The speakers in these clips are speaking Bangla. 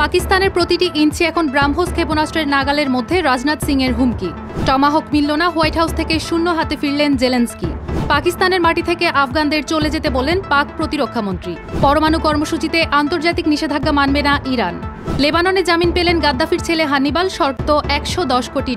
পাকিস্তানের প্রতিটি ইঞ্চি এখন ব্রাহ্মস ক্ষেপণাস্ত্রের নাগালের মধ্যে রাজনাথ সিং এর হুমকি। টমাহক মিলল না, হোয়াইট হাউস থেকে শূন্য হাতে ফিরলেন জেলেনস্কি। পাকিস্তানের মাটি থেকে আফগানদের চলে যেতে বললেন পাক প্রতিরক্ষামন্ত্রী। পরমাণু কর্মসূচিতে আন্তর্জাতিক নিষেধাজ্ঞা মানবে না ইরান। লেবাননে জামিন পেলেন গাদ্দাফির ছেলে হান্নিবাল, শর্ত $110 কোটি।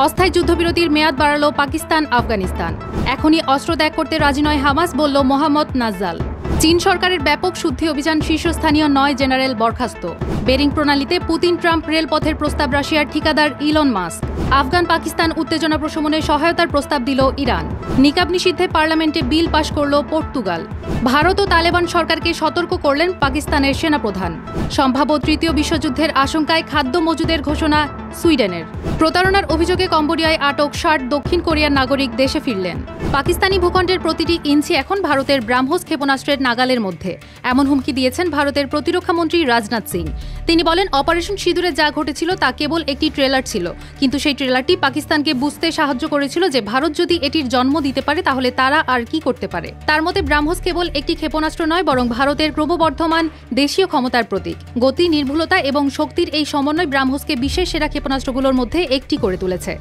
অস্থায়ী যুদ্ধবিরতির মেয়াদ বাড়ালো পাকিস্তান আফগানিস্তান। এখনই অস্ত্র ত্যাগ করতে রাজি নয় হামাস, বলল মোহাম্মদ নাজ্জাল। চীন সরকারের ব্যাপক শুদ্ধি অভিযান, শীর্ষস্থানীয় 9 জেনারেল বরখাস্ত। বেরিং প্রণালীতে পুতিন ট্রাম্প রেলপথের প্রস্তাব রাশিয়ার ঠিকাদার ইলন মাস্ক। আফগান পাকিস্তান উত্তেজনা প্রশমনে সহায়তার প্রস্তাব দিল ইরান। নিকাব নিষিদ্ধে পার্লামেন্টে বিল পাশ করল পর্তুগাল। ভারত ও তালেবান সরকারকে সতর্ক করলেন পাকিস্তানের সেনাপ্রধান। সম্ভাব্য তৃতীয় বিশ্বযুদ্ধের আশঙ্কায় খাদ্য মজুদের ঘোষণা সুইডেনের। প্রতারণার অভিযোগে কম্বোডিয়ায় আটক 60 দক্ষিণ কোরিয়ার নাগরিক দেশে ফিরলেন। পাকিস্তানি ভূখণ্ডের প্রতিটি ইঞ্চি এখন ভারতের ব্রাহ্মস ক্ষেপণাস্ত্রের নাগালের মধ্যে, এমন হুমকি দিয়েছেন ভারতের প্রতিরক্ষামন্ত্রী রাজনাথ সিং। তিনি বলেন, অপারেশন সিঁদুরে যা ঘটেছিল তা কেবল একটি ট্রেলার ছিল, কিন্তু সেই ট্রেলারটি পাকিস্তানকে বুঝতে সাহায্য করেছিল যে ভারত যদি এটির জন্ম দিতে পারে তাহলে তারা আর কি করতে পারে। তার মতে ব্রাহ্মস কেবল একটি ক্ষেপণাস্ত্র নয়, বরং ভারতের ক্রমবর্ধমান দেশীয় ক্ষমতার প্রতীক। গতি, নির্ভুলতা এবং শক্তির এই সমন্বয় ব্রাহ্মসকে বিশ্বের সেরা ক্ষেপণাস্ত্রগুলোর মধ্যে একটি করে তুলেছে।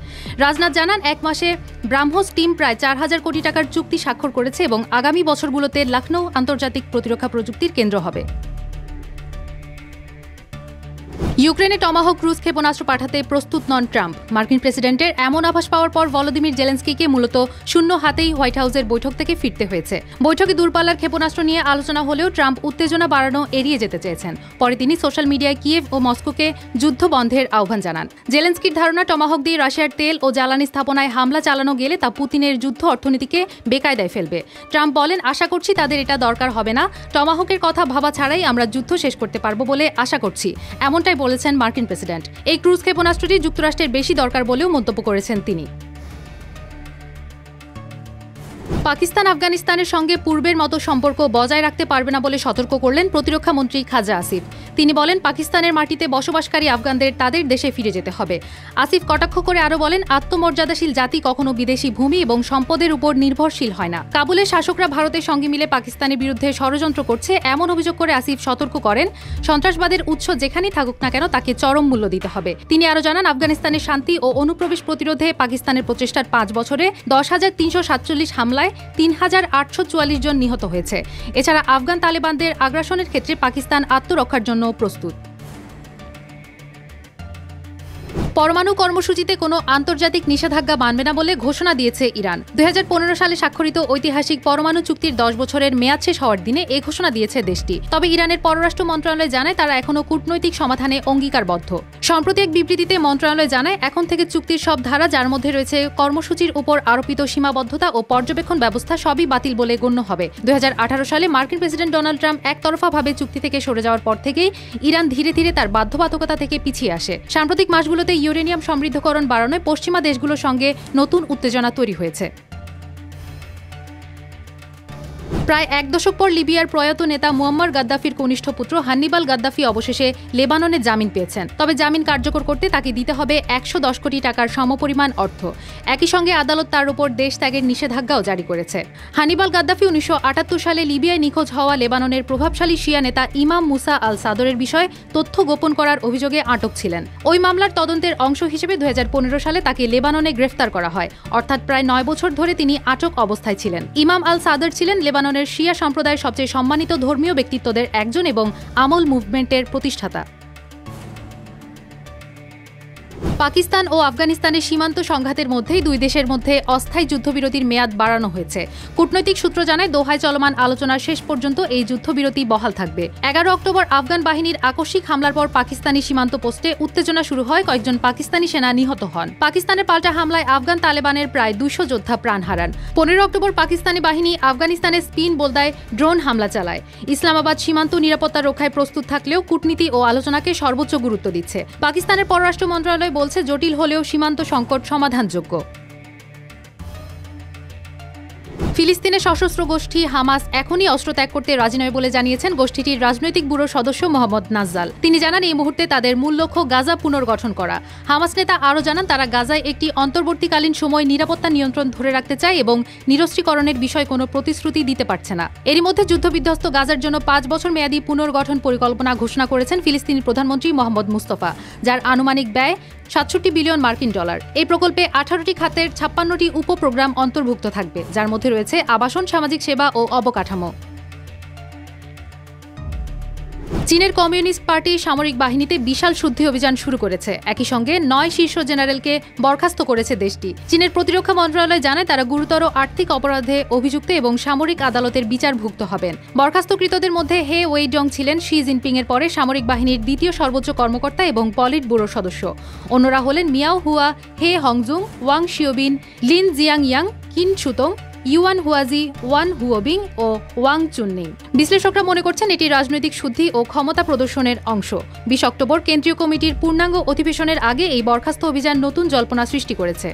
রাজনাথ জানান, 1 মাসে ব্রাহ্মস টিম প্রায় 4000 কোটি টাকার চুক্তি স্বাক্ষর করেছে এবং আগামী বছরগুলোতে লখনৌ আন্তর্জাতিক প্রতিরক্ষা প্রযুক্তির কেন্দ্র হবে। ইউক্রেনে টমাহক ক্রুজ ক্ষেপণাস্ত্র পাঠাতে প্রস্তুত নন ট্রাম্প। মার্কিন প্রেসিডেন্টের এমন আভাস পাওয়ার পর ভলোদিমির জেলেনস্কিকে মূলত শূন্য হাতেই হোয়াইট হাউসের বৈঠক থেকে ফিরতে হয়েছে। বৈঠকে দূরপাল্লার ক্ষেপণাস্ত্র নিয়ে আলোচনা হলেও ট্রাম্প উত্তেজনা বাড়ানো এড়িয়ে যেতে চেয়েছেন। পরে তিনি সোশ্যাল মিডিয়ায় কিয়েভ ও মস্কোকে যুদ্ধ বন্ধের আহ্বান জানান। জেলেনস্কির ধারণা, টমাহক দিয়ে রাশিয়ার তেল ও জ্বালানি স্থাপনায় হামলা চালানো গেলে তা পুতিনের যুদ্ধ অর্থনীতিকে বেকায়দায় ফেলবে। ট্রাম্প বলেন, আশা করছি তাদের এটা দরকার হবে না। টমাহকের কথা ভাবা ছাড়াই আমরা যুদ্ধ শেষ করতে পারবো বলে আশা করছি, এমনটাই বলেছেন মার্কিন প্রেসিডেন্ট। এই ক্রুজ ক্ষেপণাস্ত্রটি যুক্তরাষ্ট্রের বেশি দরকার বলেও মন্তব্য করেছেন তিনি। পাকিস্তান আফগানিস্তানের সঙ্গে পূর্বের মতো সম্পর্ক বজায় রাখতে পারবে না বলে সতর্ক করলেন প্রতিরক্ষা মন্ত্রী খাজা আসিফ। তিনি বলেন, পাকিস্তানের মাটিতে বসবাসকারী আফগানদের তাদের দেশে ফিরে যেতে হবে। আসিফ কটাক্ষ করে আরও বলেন, আত্মমর্যাদাশীল জাতি কখনো বিদেশি ভূমি এবং সম্পদের উপর নির্ভরশীল হয় না। কাবুলের শাসকরা ভারতের সঙ্গে মিলে পাকিস্তানের বিরুদ্ধে ষড়যন্ত্র করছে, এমন অভিযোগ করে আসিফ সতর্ক করেন, সন্ত্রাসবাদের উৎস যেখানেই থাকুক না কেন তাকে চরম মূল্য দিতে হবে। তিনি আরও জানান, আফগানিস্তানের শান্তি ও অনুপ্রবেশ প্রতিরোধে পাকিস্তানের প্রচেষ্টার 5 বছরে 10,347 হামলায় 3,844 জন নিহত হয়েছে। এছাড়া আফগান তালেবানদের আগ্রাসনের ক্ষেত্রে পাকিস্তান আত্মরক্ষার জন্য প্রস্তুত। পরমাণু কর্মসূচিতে কোনো আন্তর্জাতিক নিষেধাজ্ঞা মানবে না বলে ঘোষণা দিয়েছে ইরান। 2015 সালে স্বাক্ষরিত ঐতিহাসিক পরমাণু চুক্তির 10 বছরের মেয়াদ শেষ হওয়ার দিনে এ ঘোষণা দিয়েছে দেশটি। তবে ইরানের পররাষ্ট্র মন্ত্রণালয় জানায়, তারা এখনও কূটনৈতিক সমাধানে অঙ্গীকারবদ্ধ। সম্প্রতি এক বিবৃতিতে মন্ত্রণালয় জানায়, এখন থেকে চুক্তির সব ধারা, যার মধ্যে রয়েছে কর্মসূচির উপর আরোপিত সীমাবদ্ধতা ও পর্যবেক্ষণ ব্যবস্থা, সবই বাতিল বলে গণ্য হবে। 2018 সালে মার্কিন প্রেসিডেন্ট ডোনাল্ড ট্রাম্প একতরফাভাবে চুক্তি থেকে সরে যাওয়ার পর থেকেই ইরান ধীরে ধীরে তার বাধ্যবাধকতা থেকে পিছিয়ে আসে। সাম্প্রতিক মাসগুলোতে ইউরেনিয়াম সমৃদ্ধকরণ বাড়ানোয় পশ্চিমা দেশগুলোর সঙ্গে নতুন উত্তেজনা তৈরি হয়েছে। প্রায় 1 দশক পর লিবিয়ার প্রয়াত নেতা মুয়াম্মার গাদ্দাফির কনিষ্ঠ পুত্র হান্নিবাল গাদ্দাফি অবশেষে লেবাননে জামিন পেয়েছেন। তবে জামিন কার্যকর করতে তাকে দিতে হবে $110 কোটি টাকার সমপরিমাণ অর্থ। একই সঙ্গে আদালত তার উপর দেশ ত্যাগের নিষেধাজ্ঞাও জারি করেছে। হান্নিবাল গাদ্দাফি 1978 সালে লিবিয়ায় নিখোঁজ হওয়া লেবাননের প্রভাবশালী শিয়া নেতা ইমাম মুসা আল সাদরের বিষয়ে তথ্য গোপন করার অভিযোগে আটক ছিলেন। ওই মামলার তদন্তের অংশ হিসেবে 2015 সালে তাকে লেবাননে গ্রেফতার করা হয়, অর্থাৎ প্রায় 9 বছর ধরে তিনি আটক অবস্থায় ছিলেন। ইমাম আল সাদর ছিলেন লেবাননের শিয়া সম্প্রদায়ের সবচেয়ে সম্মানিত ধর্মীয় ব্যক্তিত্বদের একজন এবং আমল মুভমেন্টের প্রতিষ্ঠাতা। পাকিস্তান ও আফগানিস্তানের সীমান্ত সংঘাতের মধ্যেই দুই দেশের মধ্যে অস্থায়ী যুদ্ধবিরতির মেয়াদ বাড়ানো হয়েছে। কূটনৈতিক সূত্র জানায়, দোহায় চলমান আলোচনার শেষ পর্যন্ত এই যুদ্ধবিরতি বহাল থাকবে। 11 অক্টোবর আফগান বাহিনীর আকস্মিক হামলার পর পাকিস্তানি সীমান্ত পোস্টে উত্তেজনা শুরু হয়, কয়েকজন পাকিস্তানি সেনা নিহত হন। পাকিস্তানের পাল্টা হামলায় আফগান তালেবানের প্রায় 200 যোদ্ধা প্রাণ হারান। 15 অক্টোবর পাকিস্তানি বাহিনী আফগানিস্তানের স্পিন বোলদায় ড্রোন হামলা চালায়। ইসলামাবাদ সীমান্ত নিরাপত্তা রক্ষায় প্রস্তুত থাকলেও কূটনীতি ও আলোচনাকে সর্বোচ্চ গুরুত্ব দিচ্ছে। পাকিস্তানের পররাষ্ট্র মন্ত্রণালয় বলছে, জটিল হলেও সীমান্ত সংকট সমাধানযোগ্য। ফিলিস্তিনের সশস্ত্র গোষ্ঠী হামাস এখনই অস্ত্র ত্যাগ করতে রাজি নয় বলে জানিয়েছেন গোষ্ঠীটির রাজনৈতিক ব্যুরোর সদস্য মোহাম্মদ নাজ্জাল। তিনি জানান, এই মুহূর্তে তাদের মূল লক্ষ্য গাজা পুনর্গঠন করা। হামাস নেতা আরও জানান, তারা গাজায় একটি অন্তর্বর্তীকালীন সময় নিরাপত্তা নিয়ন্ত্রণ ধরে রাখতে চায় এবং নিরস্ত্রীকরণের বিষয়ে কোনো প্রতিশ্রুতি দিতে পারছে না। এরই মধ্যে যুদ্ধবিধ্বস্ত গাজার জন্য ৫ বছর মেয়াদী পুনর্গঠন পরিকল্পনা ঘোষণা করেছেন ফিলিস্তিনি প্রধানমন্ত্রী মোহাম্মদ মুস্তফা, যার আনুমানিক ব্যয় $৬৭ বিলিয়ন। এই প্রকল্পে ১৮টি খাতের ৫৬টি উপপ্রোগ্রাম অন্তর্ভুক্ত থাকবে, যার মধ্যে রয়েছে আবাসন, সামাজিক সেবা ও অবকাঠামো। চীনের কমিউনিস্ট পার্টি সামরিক বাহিনীতে বিশাল শুদ্ধি অভিযান শুরু করেছে। একই সঙ্গে ৯ শীর্ষ জেনারেলকে বরখাস্ত করেছে দেশটি। চীনের প্রতিরক্ষা মন্ত্রণালয় জানায়, তারা গুরুতর আর্থিক অপরাধে অভিযুক্ত এবং সামরিক আদালতের বিচারভুক্ত হবেন। বরখাস্তকৃতদের মধ্যে হে ওয়েইডং ছিলেন শি জিনপিং এর পরে সামরিক বাহিনীর দ্বিতীয় সর্বোচ্চ কর্মকর্তা এবং পলিট ব্যুরোর সদস্য। অন্যরা হলেন মিয়াও হুয়া, হে হংজুং, ওয়াং শিওবিন, লিন জিয়াংয়াং, কিন শুতং, ইউয়ান হুয়াজি, ওয়ান হুয়োবিং ও ওয়াং চুননিং। বিশ্লেষকরা মনে করছেন এটি রাজনৈতিক শুদ্ধি ও ক্ষমতা প্রদর্শনের অংশ। ২০ অক্টোবর কেন্দ্রীয় কমিটির পূর্ণাঙ্গ অধিবেশনের আগে এই বরখাস্ত অভিযান নতুন জল্পনা সৃষ্টি করেছে।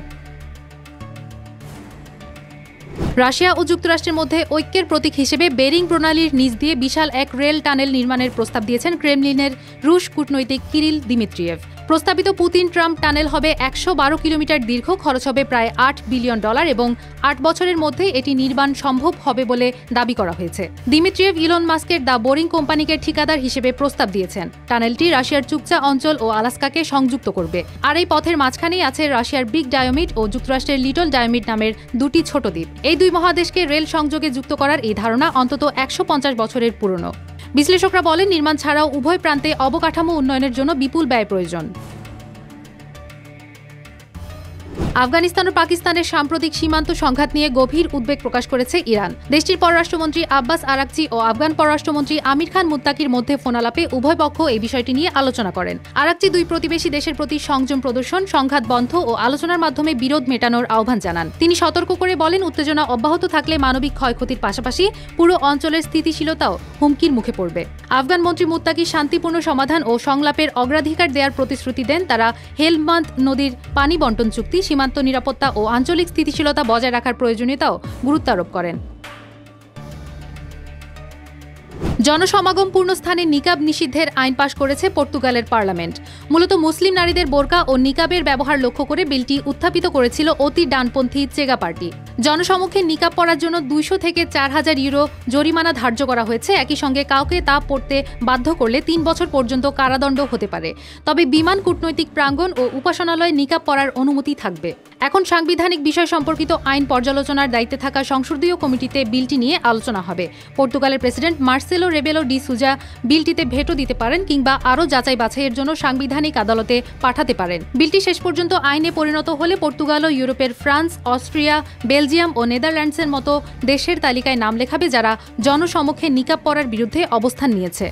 রাশিয়া ও যুক্তরাষ্ট্রের মধ্যে ঐক্যের প্রতীক হিসেবে বেরিং প্রণালীর নিচ দিয়ে বিশাল এক রেল টানেল নির্মাণের প্রস্তাব দিয়েছেন ক্রেমলিনের রুশ কূটনৈতিক কিরিল দিমিত্রিয়েভ। প্রস্তাবিত পুতিন ট্রাম্প টানেল হবে ১১২ কিলোমিটার দীর্ঘ, খরচ হবে প্রায় $৮ বিলিয়ন এবং ৮ বছরের মধ্যে এটি নির্মাণ সম্ভব হবে বলে দাবি করা হয়েছে। দিমিত্রিয়েভ ইলন মাস্কের দ্য বোরিং কোম্পানিকে ঠিকাদার হিসেবে প্রস্তাব দিয়েছেন। টানেলটি রাশিয়ার চুকচা অঞ্চল ও আলাস্কাকে সংযুক্ত করবে। আর এই পথের মাঝখানেই আছে রাশিয়ার বিগ ডায়োমিড ও যুক্তরাষ্ট্রের লিটল ডায়োমিড নামের দুটি ছোট দ্বীপ। এই দুই মহাদেশকে রেল সংযোগে যুক্ত করার এই ধারণা অন্তত ১৫০ বছরের পুরনো। বিশ্লেষকরা বলেন, নির্মাণ ছাড়াও উভয় প্রান্তে অবকাঠামো উন্নয়নের জন্য বিপুল ব্যয় প্রয়োজন। আফগানিস্তান ও পাকিস্তানের সাম্প্রতিক সীমান্ত সংঘাত নিয়ে গভীর উদ্বেগ প্রকাশ করেছে ইরান। দেশটির পররাষ্ট্রমন্ত্রী আব্বাস আরাকচি ও আফগান পররাষ্ট্রমন্ত্রী আমির খান মুত্তাকির মধ্যে ফোনালাপে উভয় পক্ষ এই বিষয়টি নিয়ে আলোচনা করেন। আরাকচি দুই প্রতিবেশী দেশের প্রতি সংযম প্রদর্শন, সংঘাত বন্ধ ও আলোচনার মাধ্যমে বিরোধ মেটানোর আহ্বান জানান। তিনি সতর্ক করে বলেন, উত্তেজনা অব্যাহত থাকলে মানবিক ক্ষয়ক্ষতির পাশাপাশি পুরো অঞ্চলের স্থিতিশীলতাও হুমকির মুখে পড়বে। আফগান মন্ত্রী মুত্তাকি শান্তিপূর্ণ সমাধান ও সংলাপের অগ্রাধিকার দেওয়ার প্রতিশ্রুতি দেন। তারা হেলমান্দ নদীর পানি বন্টন চুক্তি, সীমান্ত নিরাপত্তা ও আঞ্চলিক স্থিতিশীলতা বজায় রাখার প্রয়োজনীয়তাও গুরুত্ব আরোপ করেন। জনসমাগমপূর্ণ স্থানে নিকাব নিষিদ্ধের আইন পাশ করেছে পর্তুগালের পার্লামেন্ট। মূলত মুসলিম নারীদের বোরকা ও নিকাবের ব্যবহার লক্ষ্য করে বিলটি উত্থাপিত করেছিল অতি ডানপন্থী চেগা পার্টি। জনসমক্ষে নিকাব পরার জন্য ২০০ থেকে ৪,০০০ ইউরো জরিমানা ধার্য করা হয়েছে। একই সঙ্গে কাউকে তা পড়তে বাধ্য করলে ৩ বছর পর্যন্ত কারাদণ্ড হতে পারে। তবে বিমান, কূটনৈতিক প্রাঙ্গণ ও উপাসনালয়ে নিকাব পরার অনুমতি থাকবে। এখন সাংবিধানিক বিষয় সম্পর্কিত আইন পর্যালোচনার দায়িত্বে থাকা সংসদীয় কমিটিতে বিলটি নিয়ে আলোচনা হবে। পর্তুগালের প্রেসিডেন্ট মার্সেলো রেবেলো ডি সুজা বিলটিতে ভেটো দিতে পারেন কিংবা আরও যাচাই বাছাইয়ের জন্য সাংবিধানিক আদালতে পাঠাতে পারেন। বিলটি শেষ পর্যন্ত আইনে পরিণত হলে পর্তুগাল ও ইউরোপের ফ্রান্স, অস্ট্রিয়া, বেলজিয়াম ও নেদারল্যান্ডসের মতো দেশের তালিকায় নাম লেখাবে যারা জনসমক্ষে নিকাব পরার বিরুদ্ধে অবস্থান নিয়েছে।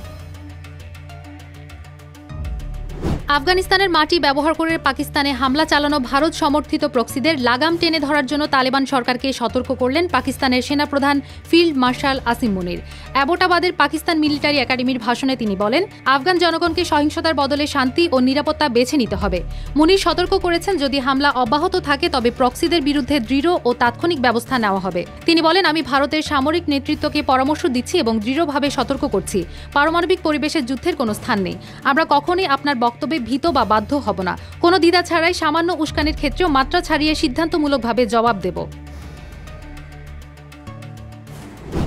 আফগানিস্তানের মাটি ব্যবহার করে পাকিস্তানে হামলা চালানো ভারত সমর্থিত প্রক্সিদের লাগাম টেনে ধরার জন্য তালেবান সরকারকে সতর্ক করলেন পাকিস্তানের সেনাপ্রধান ফিল্ড মার্শাল আসিম মুনির। অ্যাবোটাবাদের পাকিস্তান মিলিটারি একাডেমির ভাষণে তিনি বলেন, আফগান জনগণকে সহিংসতার বদলে শান্তি ও নিরাপত্তা বেছে নিতে হবে। মুনির সতর্ক করেছেন, যদি হামলা অব্যাহত থাকে তবে প্রক্সিদের বিরুদ্ধে দৃঢ় ও তাৎক্ষণিক ব্যবস্থা নেওয়া হবে। তিনি বলেন, আমি ভারতের সামরিক নেতৃত্বকে পরামর্শ দিচ্ছি এবং দৃঢ়ভাবে সতর্ক করছি, পারমাণবিক পরিবেশে যুদ্ধের কোনো স্থান নেই। আমরা কখনোই আপনার বক্তব্যে ভীত বা বাধ্য হব না। কোনো দ্বিধা ছাড়াই সামান্য উস্কানির ক্ষেত্রেও মাত্রা ছাড়িয়ে সিদ্ধান্তমূলকভাবে জবাব দেব।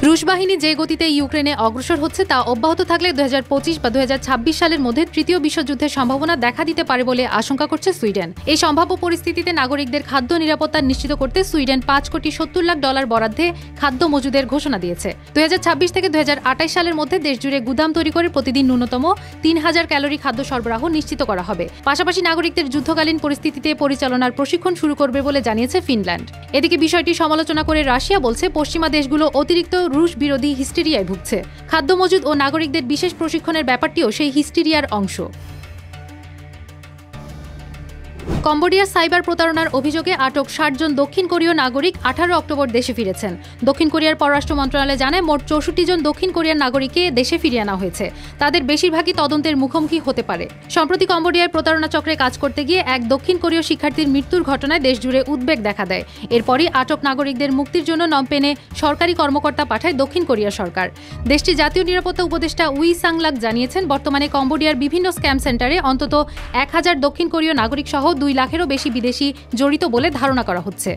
রুশ বাহিনী যে গতিতে ইউক্রেনে অগ্রসর হচ্ছে তা অব্যাহত থাকলে ২০২৫ বা ২০২৬ সালের মধ্যে তৃতীয় বিশ্বযুদ্ধের সম্ভাবনা দেখা দিতে পারে বলে আশঙ্কা করছে সুইডেন। এই সম্ভাব্য পরিস্থিতিতে নাগরিকদের খাদ্য নিরাপত্তা নিশ্চিত করতে সুইডেন $৫,৭০,০০,০০০ বরাদ্দে খাদ্য মজুদের ঘোষণা দিয়েছে। ২০২৬ থেকে ২০২৮ সালের মধ্যে দেশজুড়ে গুদাম তৈরি করে প্রতিদিন ন্যূনতম ৩,০০০ ক্যালোরি খাদ্য সরবরাহ নিশ্চিত করা হবে। পাশাপাশি নাগরিকদের যুদ্ধকালীন পরিস্থিতিতে পরিচালনার প্রশিক্ষণ শুরু করবে বলে জানিয়েছে ফিনল্যান্ড। এদিকে বিষয়টি সমালোচনা করে রাশিয়া বলছে, পশ্চিমা দেশগুলো অতিরিক্ত রুশ বিরোধী হিস্টেরিয়ায় ভুগছে। খাদ্য মজুদ ও নাগরিকদের বিশেষ প্রশিক্ষণের ব্যাপারটিও সেই হিস্টেরিয়ার অংশ। কম্বোডিয়ার সাইবার প্রতারণার অভিযোগে আটক ৬০ জন দক্ষিণ কোরীয় নাগরিক ১৮ অক্টোবর দেশে ফিরেছেন। দক্ষিণ কোরিয়ার পররাষ্ট্র মন্ত্রণালয় জানায়, মোট ৬৪ জন দক্ষিণ কোরিয়ার নাগরিককে দেশে ফিরিয়ে আনা হয়েছে। তাদের বেশিরভাগই তদন্তের মুখোমুখি হতে পারে। সম্প্রতি কম্বোডিয়ার প্রতারণা চক্রে কাজ করতে গিয়ে এক দক্ষিণ কোরীয় শিক্ষার্থীর মৃত্যুর ঘটনায় দেশজুড়ে উদ্বেগ দেখা দেয়। এরপরই আটক নাগরিকদের মুক্তির জন্য নমপেনে সরকারি কর্মকর্তা পাঠায় দক্ষিণ কোরিয়া সরকার। দেশটির জাতীয় নিরাপত্তা উপদেষ্টা উই সাংলাক জানিয়েছেন, বর্তমানে কম্বোডিয়ার বিভিন্ন স্ক্যাম সেন্টারে অন্তত ১,০০০ দক্ষিণ কোরীয় নাগরিক সহ ২ লাখেরও বেশি বিদেশি জড়িত বলে ধারণা করা হচ্ছে।